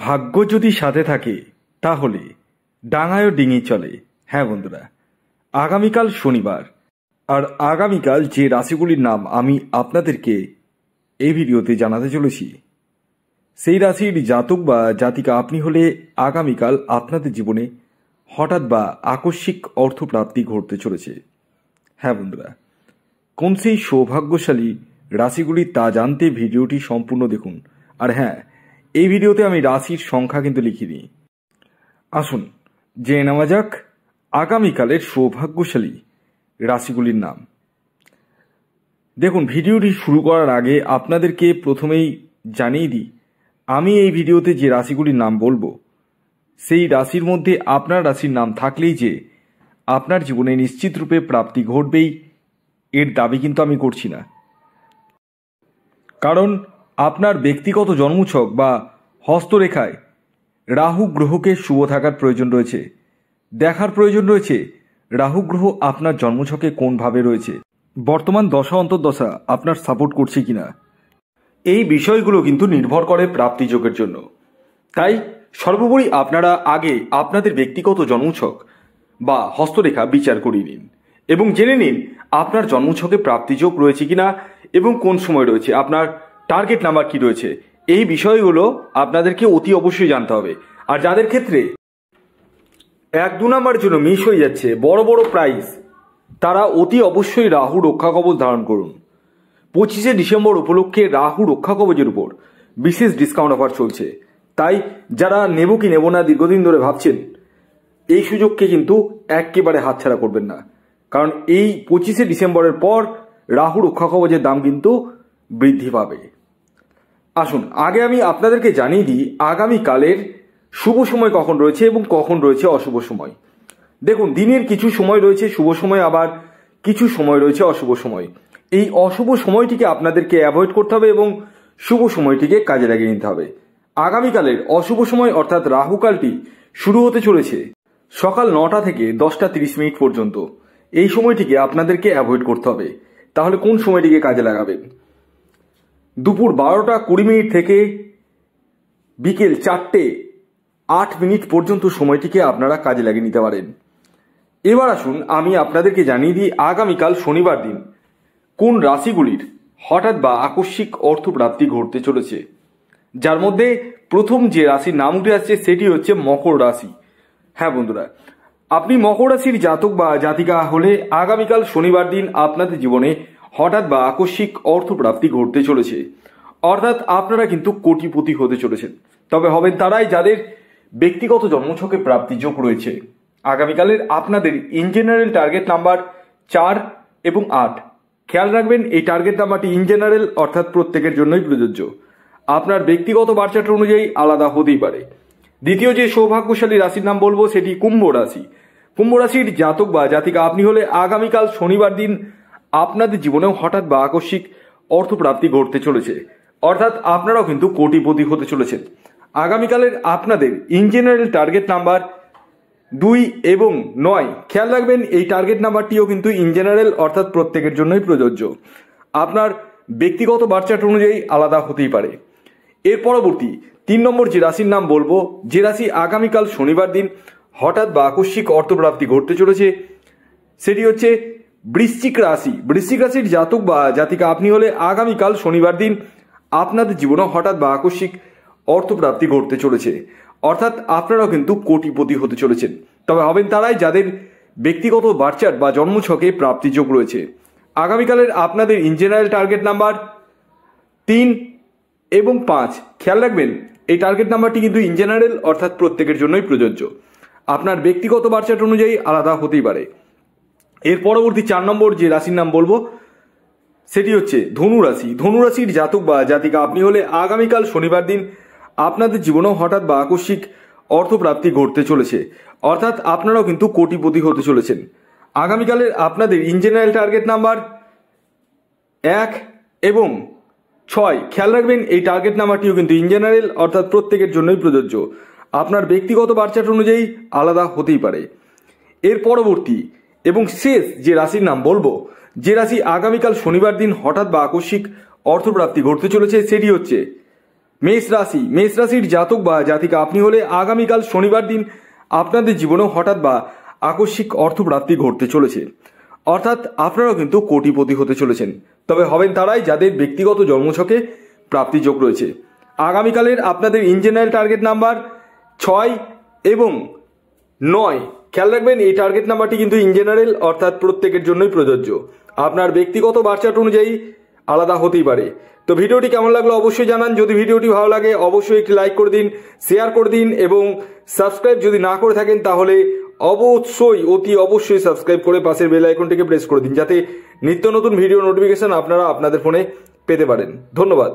ভাগ্য যদি সাথে থাকে তাহলে ডাঙায়ও ডিঙি চলে। হ্যাঁ বন্ধুরা, আগামীকাল শনিবার, আর আগামীকাল যে রাশিগুলির নাম আমি আপনাদেরকে এই ভিডিওতে জানাতে চলেছি, সেই রাশির জাতক বা জাতিকা আপনি হলে আগামীকাল আপনাদের জীবনে হঠাৎ বা আকস্মিক অর্থপ্রাপ্তি ঘটতে চলেছে। হ্যাঁ বন্ধুরা, কোন সেই সৌভাগ্যশালী রাশিগুলি তা জানতে ভিডিওটি সম্পূর্ণ দেখুন। আর হ্যাঁ, এই ভিডিওতে আমি রাশির সংখ্যা কিন্তু লিখিনি। আসুন জেনে নেওয়া যাক আগামীকালের সৌভাগ্যশালী রাশিগুলির নাম। দেখুন, ভিডিওটি শুরু করার আগে আপনাদেরকে প্রথমেই জানিয়ে দিই, আমি এই ভিডিওতে যে রাশিগুলির নাম বলবো সেই রাশির মধ্যে আপনার রাশির নাম থাকলেই যে আপনার জীবনে নিশ্চিত রূপে প্রাপ্তি ঘটবেই এর দাবি কিন্তু আমি করছি না। কারণ আপনার ব্যক্তিগত জন্মছক বা হস্তরেখায় রাহু গ্রহকে শুভ থাকার প্রয়োজন রয়েছে। দেখার প্রয়োজন রয়েছে রাহু গ্রহ আপনার জন্মছকে কোনভাবে রয়েছে, বর্তমান দশা অন্তর্দশা আপনার সাপোর্ট করছে কিনা, এই বিষয়গুলো কিন্তু নির্ভর করে প্রাপ্তিযোগের জন্য। তাই সর্বোপরি আপনারা আগে আপনাদের ব্যক্তিগত জন্মছক বা হস্তরেখা বিচার করিয়ে নিন এবং জেনে নিন আপনার জন্মছকে প্রাপ্তিযোগ রয়েছে কিনা এবং কোন সময় রয়েছে, আপনার টার্গেট নাম্বার কি রয়েছে। এই বিষয়গুলো আপনাদেরকে অতি অবশ্যই জানতে হবে। আর যাদের ক্ষেত্রে 1-2 নাম্বার জন্য মিস হয়ে যাচ্ছে বড় বড় প্রাইজ, তারা অতি অবশ্যই রাহু রক্ষা কবচ ধারণ করুন। 25শে ডিসেম্বর উপলক্ষে রাহু রক্ষা কবচের উপর বিশেষ ডিসকাউন্ট অফার চলছে। তাই যারা নেব কি নেব না দীর্ঘদিন ধরে ভাবছেন, এই সুযোগকে কিন্তু একেবারে হাতছাড়া করবেন না। কারণ এই 25শে ডিসেম্বরের পর রাহু রক্ষা কবচের দাম কিন্তু বৃদ্ধি পাবে। আসুন আগে আমি আপনাদেরকে জানিয়ে দিই আগামীকালের শুভ সময় কখন রয়েছে এবং কখন রয়েছে অশুভ সময়। দেখুন, দিনের কিছু সময় রয়েছে শুভ সময়, আবার কিছু সময় রয়েছে অশুভ সময়। এই অশুভ সময়টিকে আপনাদেরকে অ্যাভয়েড করতে হবে এবং শুভ সময়টিকে কাজে লাগিয়ে নিতে হবে। আগামীকালের অশুভ সময় অর্থাৎ রাহুকালটি শুরু হতে চলেছে সকাল 9টা থেকে 10টা 30 মিনিট পর্যন্ত। এই সময়টিকে আপনাদেরকে অ্যাভয়েড করতে হবে। তাহলে কোন সময়টিকে কাজে লাগাবেন? দুপুর 12টা 20 মিনিট থেকে বিকেল 4টে 8 মিনিট পর্যন্ত সময়টিকে আপনারা কাজে লাগিয়ে নিতে পারেন। এবার আসুন আমি আপনাদেরকে জানিয়ে দিই আগামীকাল শনিবার দিন কোন রাশিগুলির হঠাৎ বা আকস্মিক অর্থপ্রাপ্তি ঘটতে চলেছে। যার মধ্যে প্রথম যে রাশির নাম উঠে আসছে সেটি হচ্ছে মকর রাশি। হ্যাঁ বন্ধুরা, আপনি মকর রাশির জাতক বা জাতিকা হলে আগামীকাল শনিবার দিন আপনাদের জীবনে হঠাৎ বা আকস্মিক অর্থপ্রাপ্তি ঘটতে চলেছে। অর্থাৎ আপনারা কিন্তু কোটিপতি হতে চলেছেন। তবে হবেন তারাই যাদের ব্যক্তিগত জন্মছকে প্রাপ্তিযোগ রয়েছে। আগামীকালের আপনাদের ইন জেনারেল টার্গেট নাম্বার 4 এবং 8। খেয়াল রাখবেন এই টার্গেট নাম্বারটি ইন জেনারেল অর্থাৎ প্রত্যেকের জন্যই প্রযোজ্য। আপনার ব্যক্তিগত বার্চার্ট অনুযায়ী আলাদা হতেই পারে। দ্বিতীয় যে সৌভাগ্যশালী রাশির নাম বলবো সেটি কুম্ভ রাশি। কুম্ভ রাশির জাতক বা জাতিকা আপনি হলে আগামীকাল শনিবার দিন আপনাদের জীবনেও হঠাৎ বা আকস্মিক অর্থপ্রাপ্তি ঘটতে চলেছে। অর্থাৎ আপনারাও কিন্তু কোটিপতি হতে চলেছেন। আগামীকালের আপনাদের ইন জেনারেল টার্গেট নাম্বার 2 এবং 9। খেয়াল রাখবেন এই টার্গেট নাম্বারটিও কিন্তু ইন জেনারেল অর্থাৎ প্রত্যেকের জন্যই প্রযোজ্য। আপনার ব্যক্তিগত বার্চার্ট অনুযায়ী আলাদা হতেই পারে। এর পরবর্তী 3 নম্বর যে রাশির নাম বলবো, যে রাশি আগামীকাল শনিবার দিন হঠাৎ বা আকস্মিক অর্থপ্রাপ্তি ঘটতে চলেছে সেটি হচ্ছে বৃশ্চিক রাশি। বৃশ্চিক রাশির জাতক বা জাতিকা আপনি হলে আগামীকাল শনিবার দিন আপনাদের জীবনে হঠাৎ বা আকস্মিক অর্থপ্রাপ্তি ঘটতে চলেছে। অর্থাৎ আপনারাও কিন্তু কোটিপতি হতে চলেছেন। তবে হবেন তারাই যাদের ব্যক্তিগত বার্চার্ট বা জন্মছকে প্রাপ্তিযোগ রয়েছে। আগামীকালের আপনাদের ইন জেনারেল টার্গেট নাম্বার 3 এবং 5। খেয়াল রাখবেন এই টার্গেট নাম্বারটি কিন্তু ইন জেনারেল অর্থাৎ প্রত্যেকের জন্যই প্রযোজ্য। আপনার ব্যক্তিগত বার্চার্ট অনুযায়ী আলাদা হতেই পারে। এর পরবর্তী 4 নম্বর যে রাশির নাম বলবো সেটি হচ্ছে ধনু রাশি। ধনু রাশির জাতক বা জাতিকা আপনি হলে আগামীকাল শনিবার দিন আপনাদের জীবনেও হঠাৎ বা আকস্মিক অর্থপ্রাপ্তি ঘটতে চলেছে। অর্থাৎ আপনারাও কিন্তু কোটিপতি হতে চলেছেন। আগামীকালের আপনাদের ইন জেনারেল টার্গেট নাম্বার 1 এবং 6। খেয়াল রাখবেন এই টার্গেট নাম্বারটিও কিন্তু ইন জেনারেল অর্থাৎ প্রত্যেকের জন্যই প্রযোজ্য। আপনার ব্যক্তিগত বার্চার্ট অনুযায়ী আলাদা হতেই পারে। এর পরবর্তী এবং শেষ যে রাশির নাম বলবো, যে রাশি আগামীকাল শনিবার দিন হঠাৎ বা আকস্মিক অর্থপ্রাপ্তি ঘটতে চলেছে সেটি হচ্ছে মেষ রাশির জাতক বা জাতিকা আপনি হলে আগামীকাল শনিবার দিন আপনাদের জীবনেও হঠাৎ বা আকস্মিক অর্থপ্রাপ্তি ঘটতে চলেছে, অর্থাৎ আপনারাও কিন্তু কোটিপতি হতে চলেছেন। তবে হবেন তারাই যাদের ব্যক্তিগত জন্মছকে প্রাপ্তিযোগ রয়েছে। আগামীকালের আপনাদের ইন জেনারেল টার্গেট নাম্বার 6 এবং 9। খেয়াল রাখবেন এই টার্গেট নাম্বারটি কিন্তু ইন জেনারেল, অর্থাৎ প্রত্যেকের জন্যই প্রযোজ্য। আপনার ব্যক্তিগত বার্চার্ট অনুযায়ী আলাদা হতেই পারে। তো ভিডিওটি কেমন লাগলো অবশ্যই জানান। যদি ভিডিওটি ভালো লাগে অবশ্যই একটি লাইক করে দিন, শেয়ার করে দিন এবং সাবস্ক্রাইব যদি না করে থাকেন তাহলে অতি অবশ্যই সাবস্ক্রাইব করে পাশের বেল আইকনটিকে প্রেস করে দিন, যাতে নিত্য নতুন ভিডিও নোটিফিকেশন আপনারা আপনাদের ফোনে পেতে পারেন। ধন্যবাদ।